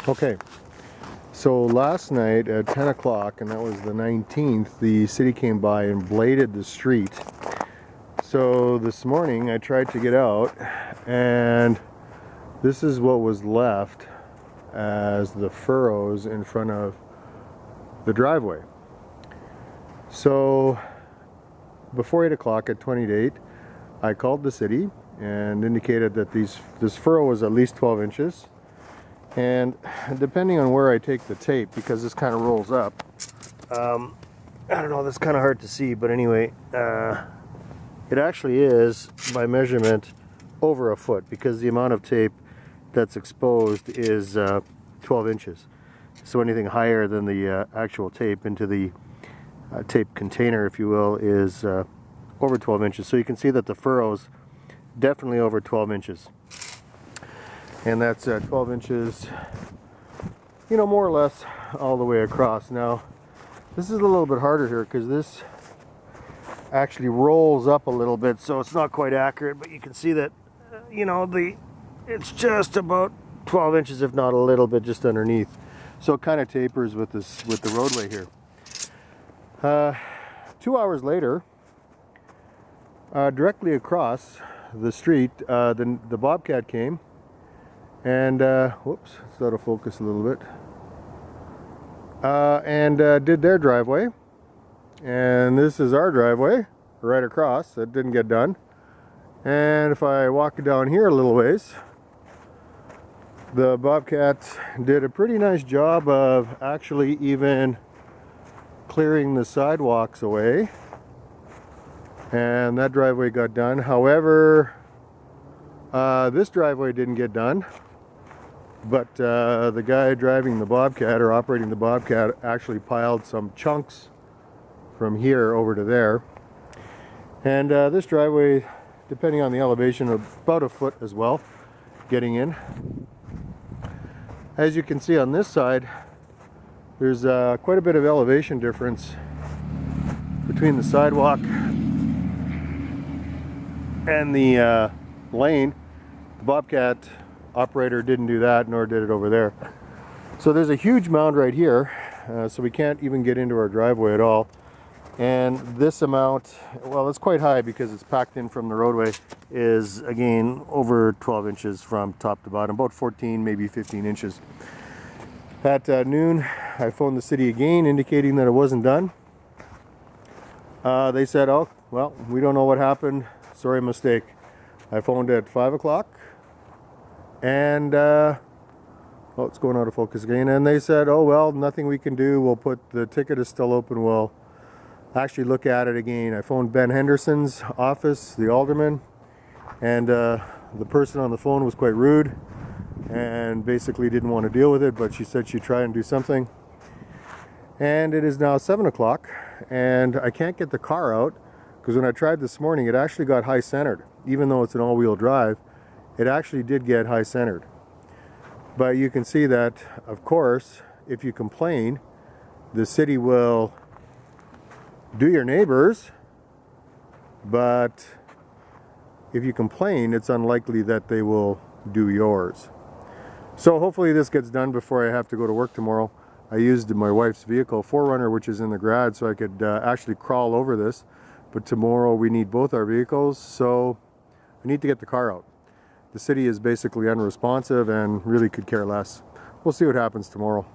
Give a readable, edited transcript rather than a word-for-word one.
Okay, so last night at 10 o'clock, and that was the 19th, the city came by and bladed the street. So this morning I tried to get out, and this is what was left as the furrows in front of the driveway. So before 8 o'clock at 20 to 8, I called the city and indicated that this furrow was at least 12 inches. And depending on where I take the tape, because this kind of rolls up, I don't know, that's kind of hard to see, but anyway, it actually is, by measurement, over a foot, because the amount of tape that's exposed is 12 inches. So anything higher than the actual tape into the tape container, if you will, is over 12 inches. So you can see that the furrow's definitely over 12 inches. And that's 12 inches, you know, more or less all the way across. Now, this is a little bit harder here because this actually rolls up a little bit, so it's not quite accurate, but you can see that, you know, it's just about 12 inches, if not a little bit just underneath. So it kind of tapers with the roadway here. 2 hours later, directly across the street, the Bobcat came. And whoops, it's out of focus a little bit. And did their driveway, and this is our driveway right across. That didn't get done. And if I walk down here a little ways, the Bobcat did a pretty nice job of actually even clearing the sidewalks away, and that driveway got done. However, this driveway didn't get done. But the guy driving the Bobcat, or operating the Bobcat, actually piled some chunks from here over to there. And this driveway, depending on the elevation, about a foot as well, getting in. As you can see on this side, there's quite a bit of elevation difference between the sidewalk and the lane. The Bobcat operator didn't do that, nor did it over there. So there's a huge mound right here, so we can't even get into our driveway at all. And this amount, well, it's quite high because it's packed in from the roadway, is again over 12 inches from top to bottom, about 14, maybe 15 inches. At noon, I phoned the city again, indicating that it wasn't done. They said, oh, well, we don't know what happened, sorry, mistake. I phoned at 5 o'clock. And oh, it's going out of focus again. And they said, oh well, nothing we can do. The ticket is still open. We'll actually look at it again. I phoned Ben Henderson's office, the alderman, and the person on the phone was quite rude and basically didn't want to deal with it, but she said she'd try and do something. And it is now 7 o'clock, and I can't get the car out because when I tried this morning, it actually got high centered. Even though it's an all-wheel drive, it actually did get high centered. But you can see that, of course, if you complain, the city will do your neighbors, but if you complain, it's unlikely that they will do yours. So hopefully this gets done before I have to go to work tomorrow. I used my wife's vehicle, 4Runner, which is in the garage, so I could actually crawl over this. But tomorrow we need both our vehicles, so I need to get the car out. The city is basically unresponsive and really could care less. We'll see what happens tomorrow.